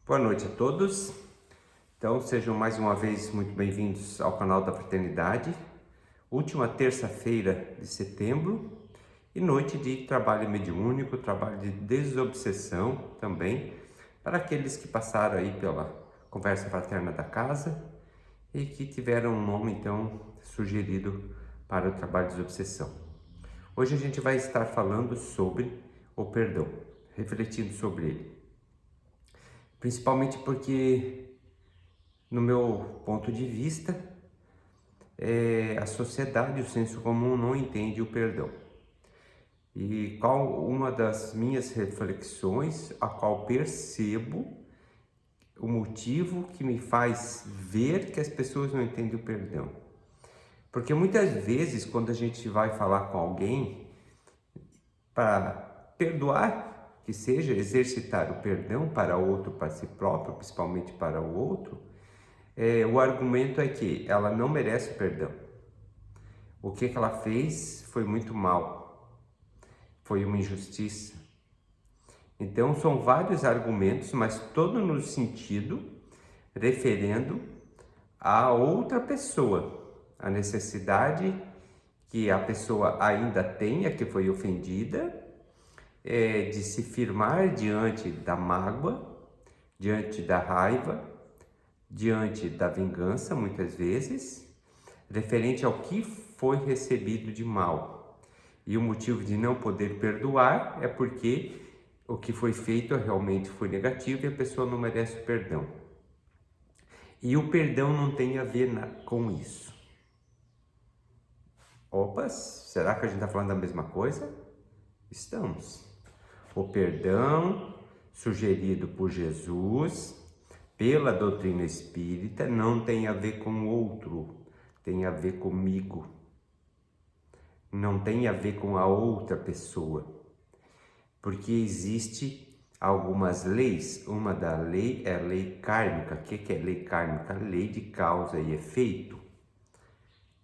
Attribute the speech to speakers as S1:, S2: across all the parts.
S1: Boa noite a todos. Então, sejam mais uma vez muito bem-vindos ao canal da Fraternidade. Última terça-feira de setembro e noite de trabalho mediúnico, trabalho de desobsessão também, para aqueles que passaram aí pela conversa fraterna da casa e que tiveram um nome, então, sugerido para o trabalho de desobsessão. Hoje a gente vai estar falando sobre o perdão, refletindo sobre ele. Principalmente porque, no meu ponto de vista, a sociedade, o senso comum não entende o perdão. E qual uma das minhas reflexões, a qual percebo o motivo que me faz ver que as pessoas não entendem o perdão. Porque muitas vezes, quando a gente vai falar com alguém para perdoar, que seja exercitar o perdão para outro, para si próprio, principalmente para o outro, o argumento é que ela não merece o perdão. O que ela fez foi muito mal, foi uma injustiça. Então são vários argumentos, mas todo no sentido referendo a outra pessoa, a necessidade que a pessoa ainda tenha, que foi ofendida, de se firmar diante da mágoa, diante da raiva, diante da vingança, muitas vezes, referente ao que foi recebido de mal. E o motivo de não poder perdoar é porque o que foi feito realmente foi negativo e a pessoa não merece o perdão. E o perdão não tem a ver com isso. Opa, será que a gente está falando da mesma coisa? Estamos. O perdão sugerido por Jesus, pela doutrina espírita, não tem a ver com o outro, tem a ver comigo. Não tem a ver com a outra pessoa. Porque existe algumas leis, uma da lei é a lei kármica. O que é lei kármica? Lei de causa e efeito.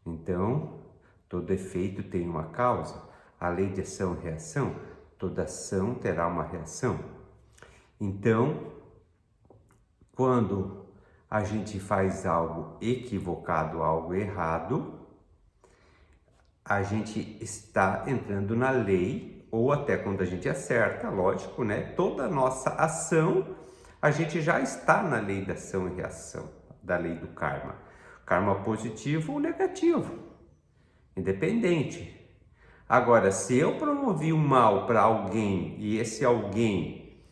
S1: Então, todo efeito tem uma causa. A lei de ação e reação, toda ação terá uma reação. Então, quando a gente faz algo equivocado, algo errado, a gente está entrando na lei, ou até quando a gente acerta, lógico, né? Toda a nossa ação, a gente já está na lei da ação e reação, da lei do karma. Karma positivo ou negativo, independente. Agora, se eu promovi o mal para alguém e esse alguém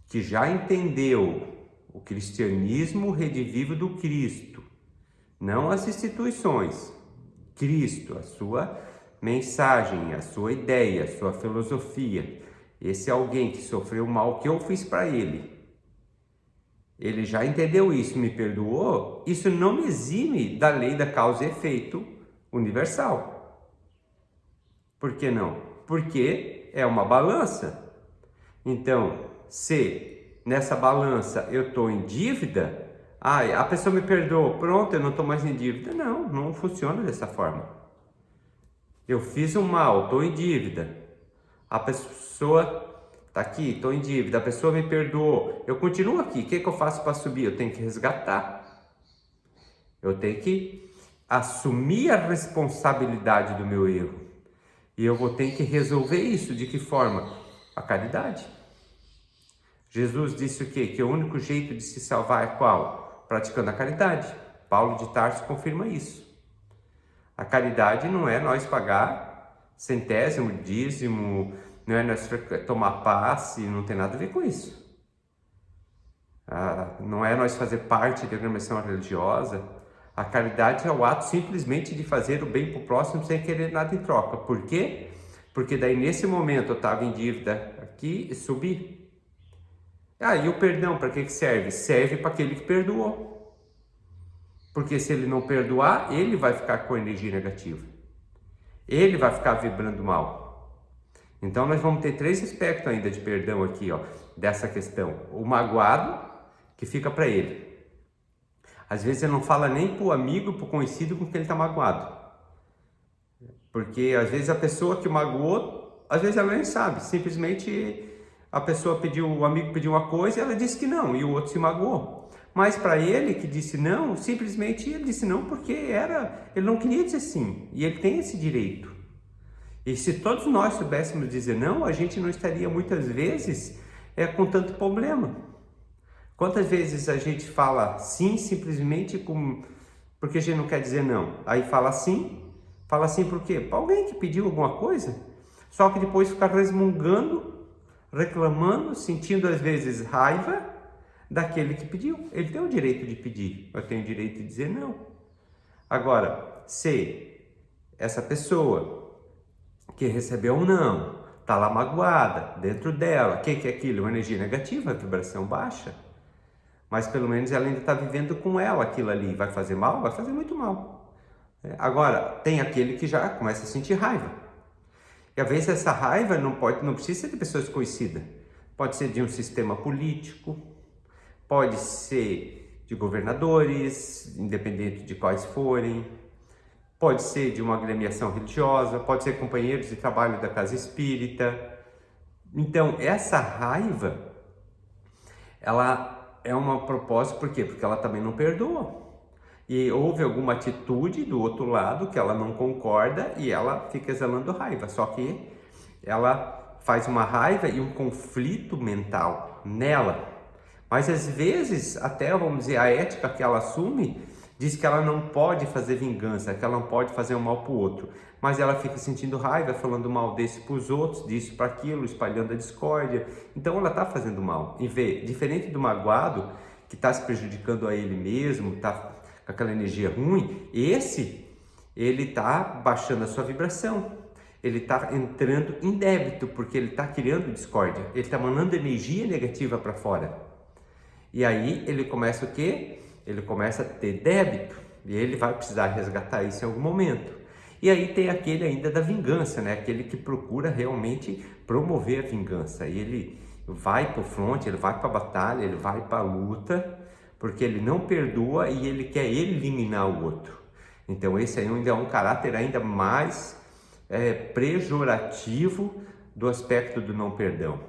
S1: que já entendeu o cristianismo redivivo do Cristo, não as instituições, Cristo, a sua mensagem, a sua ideia, a sua filosofia, esse alguém que sofreu o mal que eu fiz para ele, ele já entendeu isso, me perdoou, isso não me exime da lei da causa e efeito universal. Por que não? Porque é uma balança. Então, se nessa balança eu estou em dívida, a pessoa me perdoou, pronto, eu não estou mais em dívida. Não, não funciona dessa forma. Eu fiz um mal, estou em dívida. A pessoa está aqui, estou em dívida, a pessoa me perdoou. Eu continuo aqui, o que eu faço para subir? Eu tenho que resgatar. Eu tenho que assumir a responsabilidade do meu erro. E eu vou ter que resolver isso. De que forma? A caridade. Jesus disse o quê? Que o único jeito de se salvar é qual? Praticando a caridade. Paulo de Tarso confirma isso. A caridade não é nós pagar centésimo, dízimo, não é nós tomar passe, não tem nada a ver com isso. Não é nós fazer parte da agremiação religiosa. A caridade é o ato simplesmente de fazer o bem para o próximo sem querer nada em troca. Por quê? Porque daí nesse momento eu estava em dívida aqui e subi. E o perdão para que serve? Serve para aquele que perdoou. Porque se ele não perdoar, ele vai ficar com energia negativa. Ele vai ficar vibrando mal. Então nós vamos ter 3 aspectos ainda de perdão aqui, dessa questão. O magoado, que fica para ele. Às vezes ele não fala nem para o amigo, para o conhecido com quem ele está magoado. Porque às vezes a pessoa que magoou, às vezes ela nem sabe, simplesmente a pessoa pediu, o amigo pediu uma coisa e ela disse que não, e o outro se magoou. Mas para ele que disse não, simplesmente ele disse não porque ele não queria dizer sim, e ele tem esse direito. E se todos nós soubéssemos dizer não, a gente não estaria muitas vezes com tanto problema. Quantas vezes a gente fala sim simplesmente porque a gente não quer dizer não? Aí fala sim por quê? Para alguém que pediu alguma coisa, só que depois fica resmungando, reclamando, sentindo às vezes raiva daquele que pediu. Ele tem o direito de pedir, eu tenho o direito de dizer não. Agora, se essa pessoa que recebeu um não, está lá magoada, dentro dela, o que é aquilo? Uma energia negativa, vibração baixa. Mas pelo menos ela ainda está vivendo com ela aquilo ali. Vai fazer mal? Vai fazer muito mal. Agora, tem aquele que já começa a sentir raiva. E às vezes essa raiva não precisa ser de pessoas conhecidas. Pode ser de um sistema político, pode ser de governadores, independente de quais forem, pode ser de uma agremiação religiosa, pode ser companheiros de trabalho da casa espírita. Então, essa raiva, ela é uma propósito, por quê? Porque ela também não perdoa. E houve alguma atitude do outro lado que ela não concorda e ela fica exalando raiva. Só que ela faz uma raiva e um conflito mental nela. Mas às vezes, até vamos dizer, a ética que ela assume diz que ela não pode fazer vingança, que ela não pode fazer um mal para o outro. Mas ela fica sentindo raiva, falando mal desse para os outros, disso para aquilo, espalhando a discórdia. Então ela está fazendo mal. E vê, diferente do magoado, que está se prejudicando a ele mesmo, está com aquela energia ruim, ele está baixando a sua vibração. Ele está entrando em débito, porque ele está criando discórdia. Ele está mandando energia negativa para fora. E aí ele começa o quê? Ele começa a ter débito. E ele vai precisar resgatar isso em algum momento. E aí tem aquele ainda da vingança, né? Aquele que procura realmente promover a vingança. E ele vai para o fronte, ele vai para a batalha, ele vai para a luta, porque ele não perdoa e ele quer eliminar o outro. Então esse aí ainda é um caráter ainda mais pejorativo do aspecto do não perdão.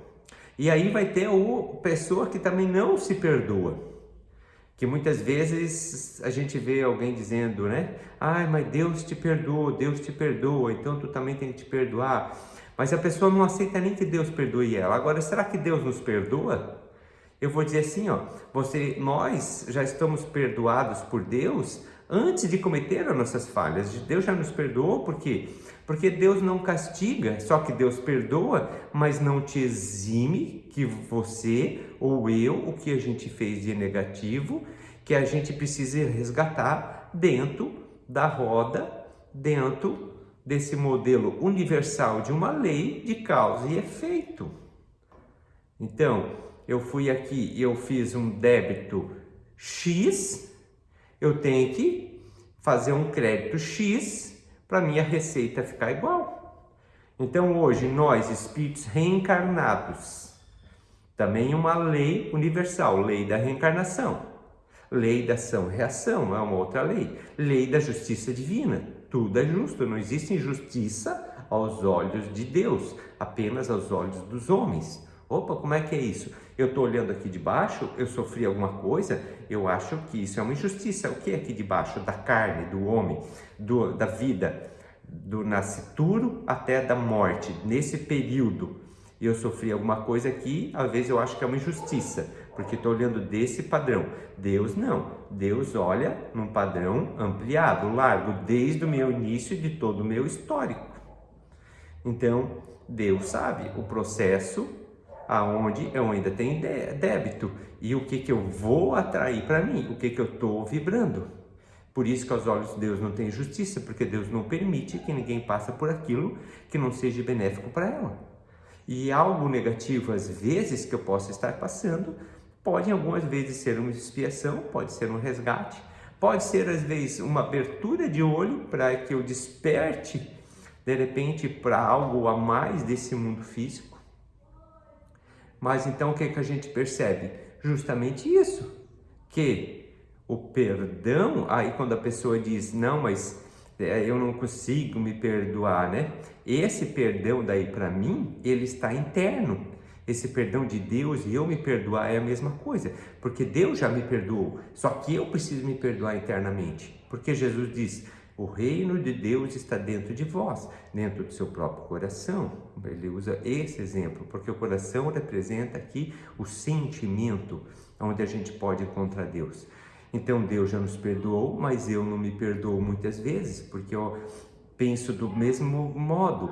S1: E aí vai ter a pessoa que também não se perdoa, que muitas vezes a gente vê alguém dizendo, né? Ai, mas Deus te perdoa, então tu também tem que te perdoar. Mas a pessoa não aceita nem que Deus perdoe ela. Agora, será que Deus nos perdoa? Eu vou dizer assim, ó, nós já estamos perdoados por Deus antes de cometer as nossas falhas. Deus já nos perdoou, por quê? Porque Deus não castiga, só que Deus perdoa, mas não te exime que você ou eu, o que a gente fez de negativo, que a gente precisa resgatar dentro da roda, dentro desse modelo universal de uma lei de causa e efeito. Então, eu fui aqui e eu fiz um débito X, eu tenho que fazer um crédito X para minha receita ficar igual. Então hoje nós, espíritos reencarnados, também uma lei universal, lei da reencarnação, lei da ação-reação, é uma outra lei da justiça divina, tudo é justo, não existe injustiça aos olhos de Deus, apenas aos olhos dos homens. Opa, como é que é isso? Eu estou olhando aqui de baixo, eu sofri alguma coisa, eu acho que isso é uma injustiça. O que é aqui de baixo? Da carne, do homem, da vida, do nascituro até da morte. Nesse período, eu sofri alguma coisa aqui, às vezes eu acho que é uma injustiça, porque estou olhando desse padrão. Deus não. Deus olha num padrão ampliado, largo, desde o meu início e de todo o meu histórico. Então, Deus sabe o processo aonde eu ainda tenho débito e o que eu vou atrair para mim, o que eu estou vibrando. Por isso que aos olhos de Deus não tem justiça, porque Deus não permite que ninguém passe por aquilo que não seja benéfico para ela. E algo negativo, às vezes, que eu possa estar passando, pode algumas vezes ser uma expiação, pode ser um resgate, pode ser às vezes uma abertura de olho para que eu desperte, de repente, para algo a mais desse mundo físico. Mas então o que a gente percebe? Justamente isso, que o perdão, aí quando a pessoa diz, não, mas eu não consigo me perdoar, né? Esse perdão daí para mim, ele está interno. Esse perdão de Deus e eu me perdoar é a mesma coisa, porque Deus já me perdoou, só que eu preciso me perdoar internamente, porque Jesus diz: o reino de Deus está dentro de vós, dentro do seu próprio coração. Ele usa esse exemplo, porque o coração representa aqui o sentimento, onde a gente pode encontrar Deus. Então Deus já nos perdoou, mas eu não me perdoo muitas vezes, porque eu penso do mesmo modo.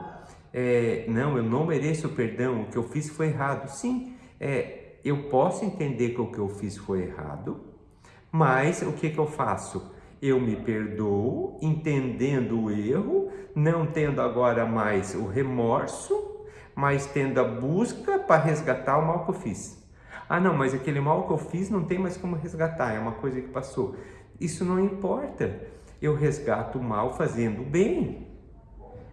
S1: Não, eu não mereço perdão, o que eu fiz foi errado. Sim, eu posso entender que o que eu fiz foi errado, mas o que eu faço? Eu me perdoo, entendendo o erro, não tendo agora mais o remorso, mas tendo a busca para resgatar o mal que eu fiz. Ah, não, mas aquele mal que eu fiz não tem mais como resgatar, é uma coisa que passou. Isso não importa, eu resgato o mal fazendo o bem.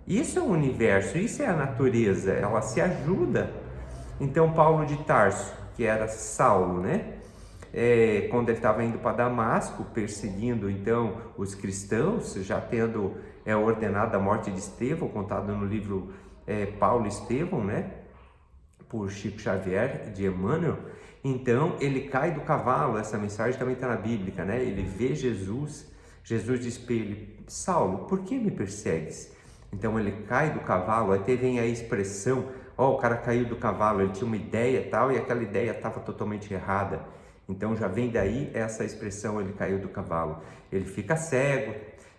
S1: Isso é o universo, isso é a natureza, ela se ajuda. Então Paulo de Tarso, que era Saulo, né? Quando ele estava indo para Damasco, perseguindo então os cristãos, já tendo ordenado a morte de Estevão, contado no livro Paulo e Estevão, né? Por Chico Xavier, de Emmanuel. Então ele cai do cavalo, essa mensagem também está na Bíblia, né? Ele vê Jesus, Jesus diz para ele: Saulo, por que me persegues? Então ele cai do cavalo, até vem a expressão: o cara caiu do cavalo, ele tinha uma ideia tal, e aquela ideia estava totalmente errada. Então já vem daí essa expressão, ele caiu do cavalo. Ele fica cego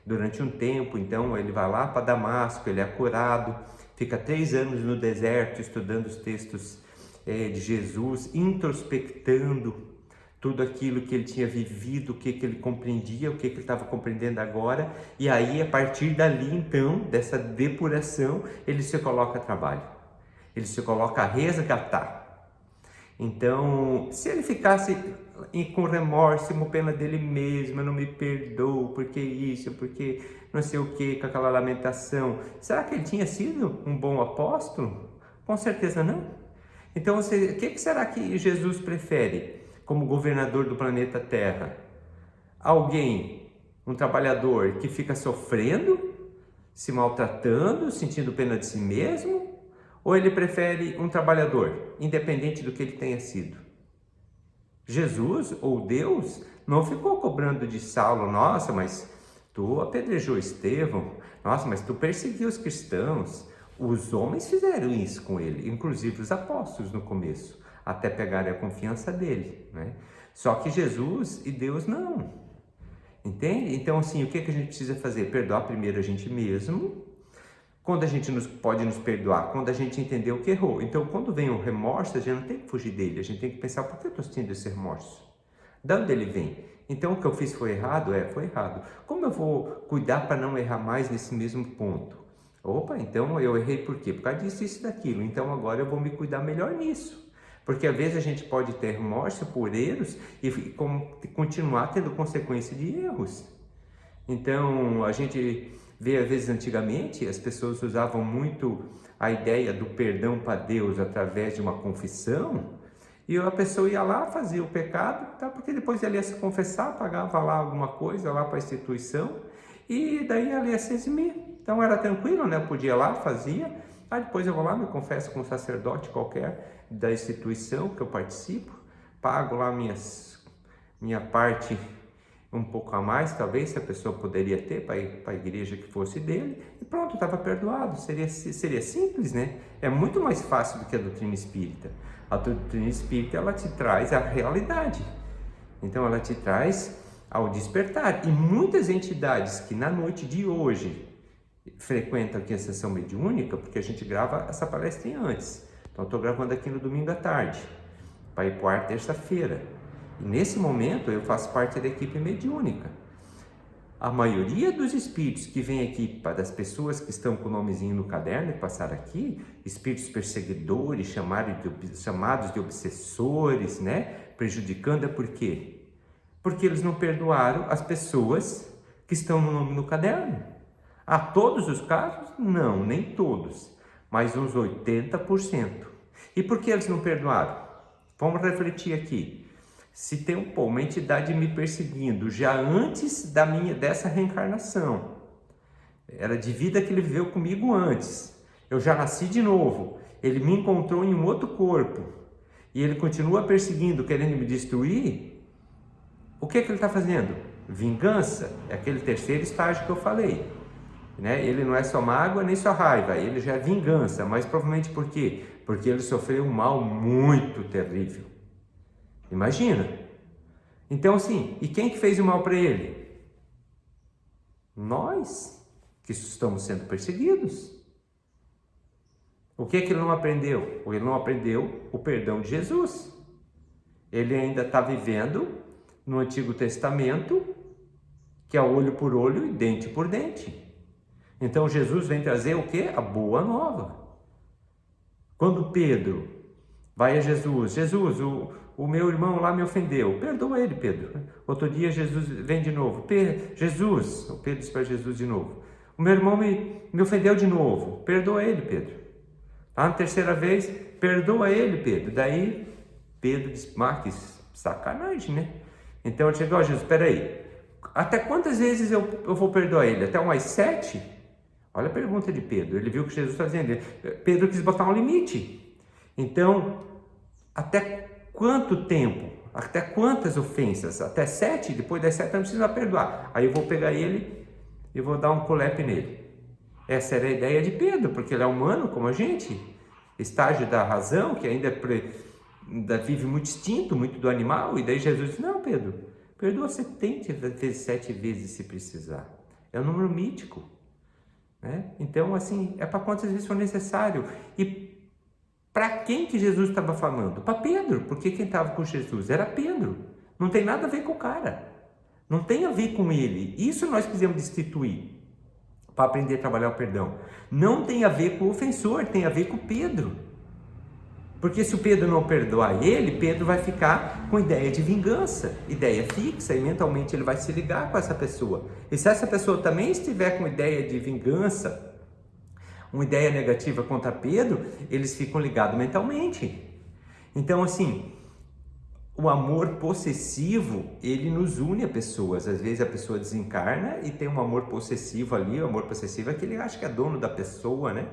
S1: durante um tempo, então ele vai lá para Damasco, ele é curado, fica 3 anos no deserto estudando os textos de Jesus, introspectando tudo aquilo que ele tinha vivido, o que ele compreendia, o que ele estava compreendendo agora, e aí a partir dali então, dessa depuração, ele se coloca a trabalho, ele se coloca a resgatar. Então, se ele ficasse com remorso, com pena dele mesmo: eu não me perdoo, porque isso, porque não sei o que, com aquela lamentação, será que ele tinha sido um bom apóstolo? Com certeza não. Então, o que será que Jesus prefere como governador do planeta Terra? Alguém, um trabalhador que fica sofrendo, se maltratando, sentindo pena de si mesmo? Ou ele prefere um trabalhador, independente do que ele tenha sido? Jesus, ou Deus, não ficou cobrando de Saulo: nossa, mas tu apedrejou Estevão, nossa, mas tu perseguiu os cristãos. Os homens fizeram isso com ele, inclusive os apóstolos no começo, até pegarem a confiança dele, né? Só que Jesus e Deus não. Entende? Então, assim, o que a gente precisa fazer? Perdoar primeiro a gente mesmo. Quando a gente pode nos perdoar? Quando a gente entender o que errou. Então, quando vem o remorso, a gente não tem que fugir dele, a gente tem que pensar: por que eu estou sentindo esse remorso? De onde ele vem? Então, o que eu fiz foi errado? Foi errado. Como eu vou cuidar para não errar mais nesse mesmo ponto? Opa, então eu errei por quê? Por causa disso, isso e daquilo. Então, agora eu vou me cuidar melhor nisso. Porque às vezes a gente pode ter remorso por erros e continuar tendo consequência de erros. Então, a gente vê, às vezes, antigamente, as pessoas usavam muito a ideia do perdão para Deus através de uma confissão, e a pessoa ia lá, fazia o pecado, tá? Porque depois ela ia se confessar, pagava lá alguma coisa lá para a instituição, e daí ela ia se eximir. Então era tranquilo, né? Eu podia ir lá, fazia, aí depois eu vou lá, me confesso com um sacerdote qualquer da instituição que eu participo, pago lá minha parte um pouco a mais, talvez, se a pessoa poderia ter para ir para a igreja que fosse dele, e pronto, estava perdoado. Seria simples, né? É muito mais fácil do que a doutrina espírita. A doutrina espírita, ela te traz a realidade, então ela te traz ao despertar. E muitas entidades que na noite de hoje frequentam aqui a sessão mediúnica, porque a gente grava essa palestra antes, então estou gravando aqui no domingo à tarde, para ir para o ar terça-feira. E nesse momento eu faço parte da equipe mediúnica. A maioria dos espíritos que vem aqui, das pessoas que estão com o nomezinho no caderno e passaram aqui, espíritos perseguidores, chamados de obsessores, né? Prejudicando, por quê? Porque eles não perdoaram as pessoas que estão no nome no caderno. A todos os casos? Não, nem todos, mas uns 80%. E por que eles não perdoaram? Vamos refletir aqui. Se tem uma entidade me perseguindo já antes dessa reencarnação, era de vida que ele viveu comigo antes, eu já nasci de novo, ele me encontrou em um outro corpo e ele continua perseguindo, querendo me destruir, o que ele está fazendo? Vingança, é aquele terceiro estágio que eu falei, né? Ele não é só mágoa nem só raiva, ele já é vingança, mas provavelmente por quê? Porque ele sofreu um mal muito terrível. Imagina. Então assim, e quem que fez o mal para ele? Nós, que estamos sendo perseguidos. O que ele não aprendeu? Ele não aprendeu o perdão de Jesus. Ele ainda está vivendo no Antigo Testamento, que é olho por olho e dente por dente. Então Jesus vem trazer o quê? A boa nova. Quando Pedro vai a Jesus, o meu irmão lá me ofendeu, perdoa ele, Pedro. Outro dia Jesus vem de novo, Jesus, o Pedro diz para Jesus de novo, o meu irmão me ofendeu de novo, perdoa ele, Pedro. Lá na terceira vez, perdoa ele, Pedro. Daí Pedro diz, que sacanagem, né? Então ele chegou, Jesus, espera aí, até quantas vezes eu vou perdoar ele? Até umas 7? Olha a pergunta de Pedro, ele viu o que Jesus está fazendo, Pedro quis botar um limite. Então, até quanto tempo? Até quantas ofensas? Até 7? Depois das 7 eu não preciso perdoar. Aí eu vou pegar ele e vou dar um colepe nele. Essa era a ideia de Pedro, porque ele é humano como a gente, estágio da razão, que ainda vive muito instinto, muito do animal, e daí Jesus diz, não, Pedro, perdoa 70 vezes 7 vezes se precisar. É um número mítico, né? Então, assim, é para quantas vezes for necessário. E para quem que Jesus estava falando? Para Pedro, porque quem estava com Jesus era Pedro. Não tem nada a ver com o cara, não tem a ver com ele. Isso nós precisamos destituir para aprender a trabalhar o perdão. Não tem a ver com o ofensor, tem a ver com Pedro. Porque se o Pedro não perdoar ele, Pedro vai ficar com ideia de vingança, ideia fixa, e mentalmente ele vai se ligar com essa pessoa. E se essa pessoa também estiver com ideia de vingança, uma ideia negativa contra Pedro, eles ficam ligados mentalmente. Então assim, o amor possessivo, ele nos une a pessoas. Às vezes a pessoa desencarna e tem um amor possessivo ali. O amor possessivo é que ele acha que é dono da pessoa, né?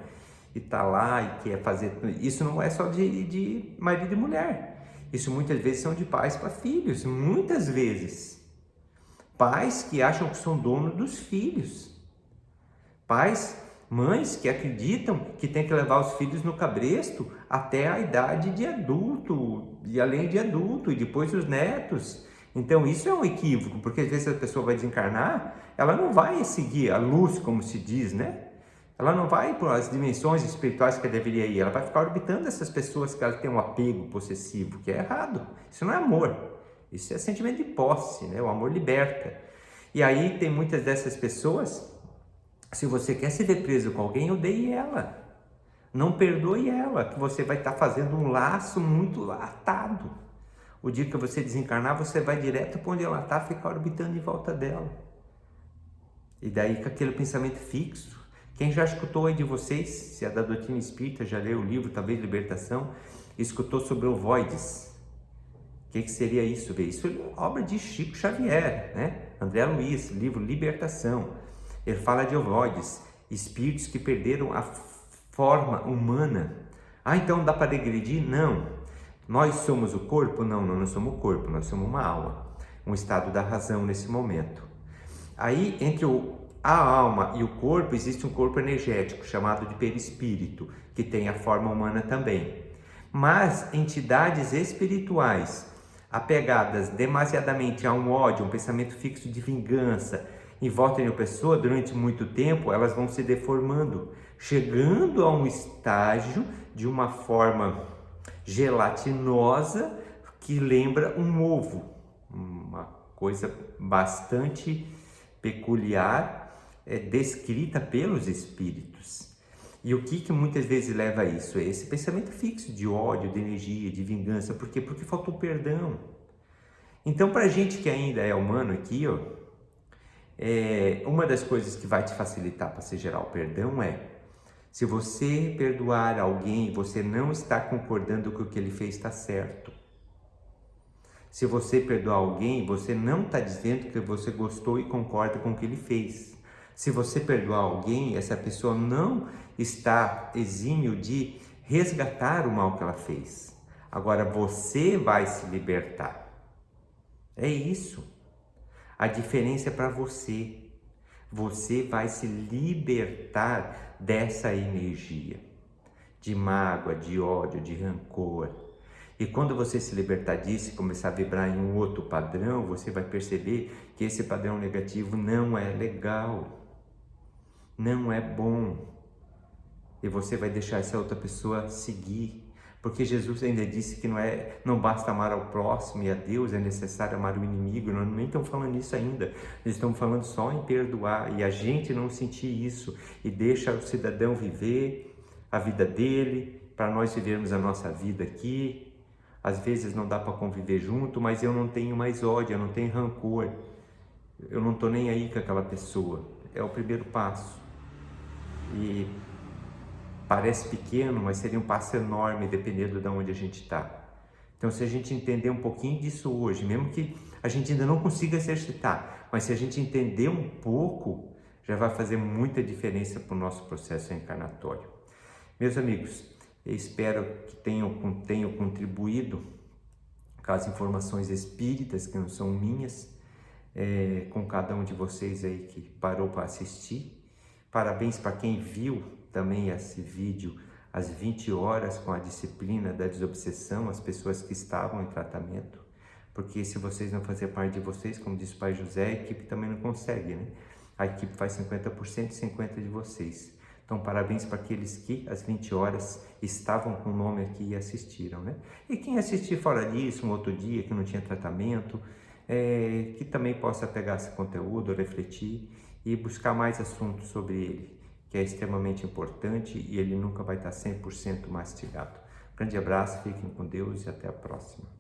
S1: E tá lá e quer fazer... Isso não é só de marido e mulher. Isso muitas vezes são de pais para filhos. Muitas vezes. Pais que acham que são donos dos filhos. Mães que acreditam que tem que levar os filhos no cabresto até a idade de adulto, e além de adulto, e depois os netos. Então isso é um equívoco, porque às vezes a pessoa vai desencarnar, ela não vai seguir a luz, como se diz, né? Ela não vai para as dimensões espirituais que ela deveria ir, ela vai ficar orbitando essas pessoas que ela tem um apego possessivo, que é errado. Isso não é amor, isso é sentimento de posse, né? O amor liberta. E aí tem muitas dessas pessoas... Se você quer se ver preso com alguém, odeie ela. Não perdoe ela, que você vai estar fazendo um laço muito atado. O dia que você desencarnar, você vai direto para onde ela está, ficar orbitando em volta dela. E daí com aquele pensamento fixo. Quem já escutou aí de vocês, se é da doutrina espírita, já leu o livro, talvez Libertação, escutou sobre ovoides. O que seria isso? Isso é obra de Chico Xavier, né? André Luiz, livro Libertação. Ele fala de ovoides, espíritos que perderam a forma humana. Então dá para regredir? Não. Nós somos o corpo? Não, nós não somos o corpo, nós somos uma alma, um estado da razão nesse momento. Aí, entre a alma e o corpo, existe um corpo energético, chamado de perispírito, que tem a forma humana também. Mas entidades espirituais, apegadas demasiadamente a um ódio, um pensamento fixo de vingança, em volta de uma pessoa, durante muito tempo, elas vão se deformando, chegando a um estágio de uma forma gelatinosa que lembra um ovo, uma coisa bastante peculiar, descrita pelos espíritos. E o que muitas vezes leva a isso? É esse pensamento fixo de ódio, de energia, de vingança. Por quê? Porque faltou perdão. Então, para a gente que ainda é humano aqui, uma das coisas que vai te facilitar para se gerar o perdão se você perdoar alguém, você não está concordando que o que ele fez está certo. Se você perdoar alguém, você não está dizendo que você gostou e concorda com o que ele fez. Se você perdoar alguém, essa pessoa não está exímio de resgatar o mal que ela fez. Agora você vai se libertar. É isso. A diferença é para você. Você vai se libertar dessa energia de mágoa, de ódio, de rancor. E quando você se libertar disso e começar a vibrar em um outro padrão, você vai perceber que esse padrão negativo não é legal, não é bom. E você vai deixar essa outra pessoa seguir. Porque Jesus ainda disse que não basta amar ao próximo e a Deus, é necessário amar o inimigo. Nós nem estamos falando isso ainda. Eles estão falando só em perdoar. E a gente não sentir isso e deixa o cidadão viver a vida dele, para nós vivermos a nossa vida aqui. Às vezes não dá para conviver junto, mas eu não tenho mais ódio, eu não tenho rancor. Eu não estou nem aí com aquela pessoa. É o primeiro passo. E parece pequeno, mas seria um passo enorme dependendo de onde a gente está. Então, se a gente entender um pouquinho disso hoje, mesmo que a gente ainda não consiga exercitar, mas se a gente entender um pouco, já vai fazer muita diferença para o nosso processo reencarnatório. Meus amigos, eu espero que tenham contribuído com as informações espíritas, que não são minhas, com cada um de vocês aí que parou para assistir. Parabéns para quem viu também esse vídeo às 20 horas com a disciplina da desobsessão, as pessoas que estavam em tratamento, porque se vocês não fazerem parte de vocês, como disse o Pai José, a equipe também não consegue, né? A equipe faz 50% e 50% de vocês. Então, parabéns para aqueles que às 20 horas estavam com o nome aqui e assistiram, né? E quem assistir fora disso, um outro dia, que não tinha tratamento, que também possa pegar esse conteúdo, refletir e buscar mais assuntos sobre ele, que é extremamente importante e ele nunca vai estar 100% mastigado. Grande abraço, fiquem com Deus e até a próxima.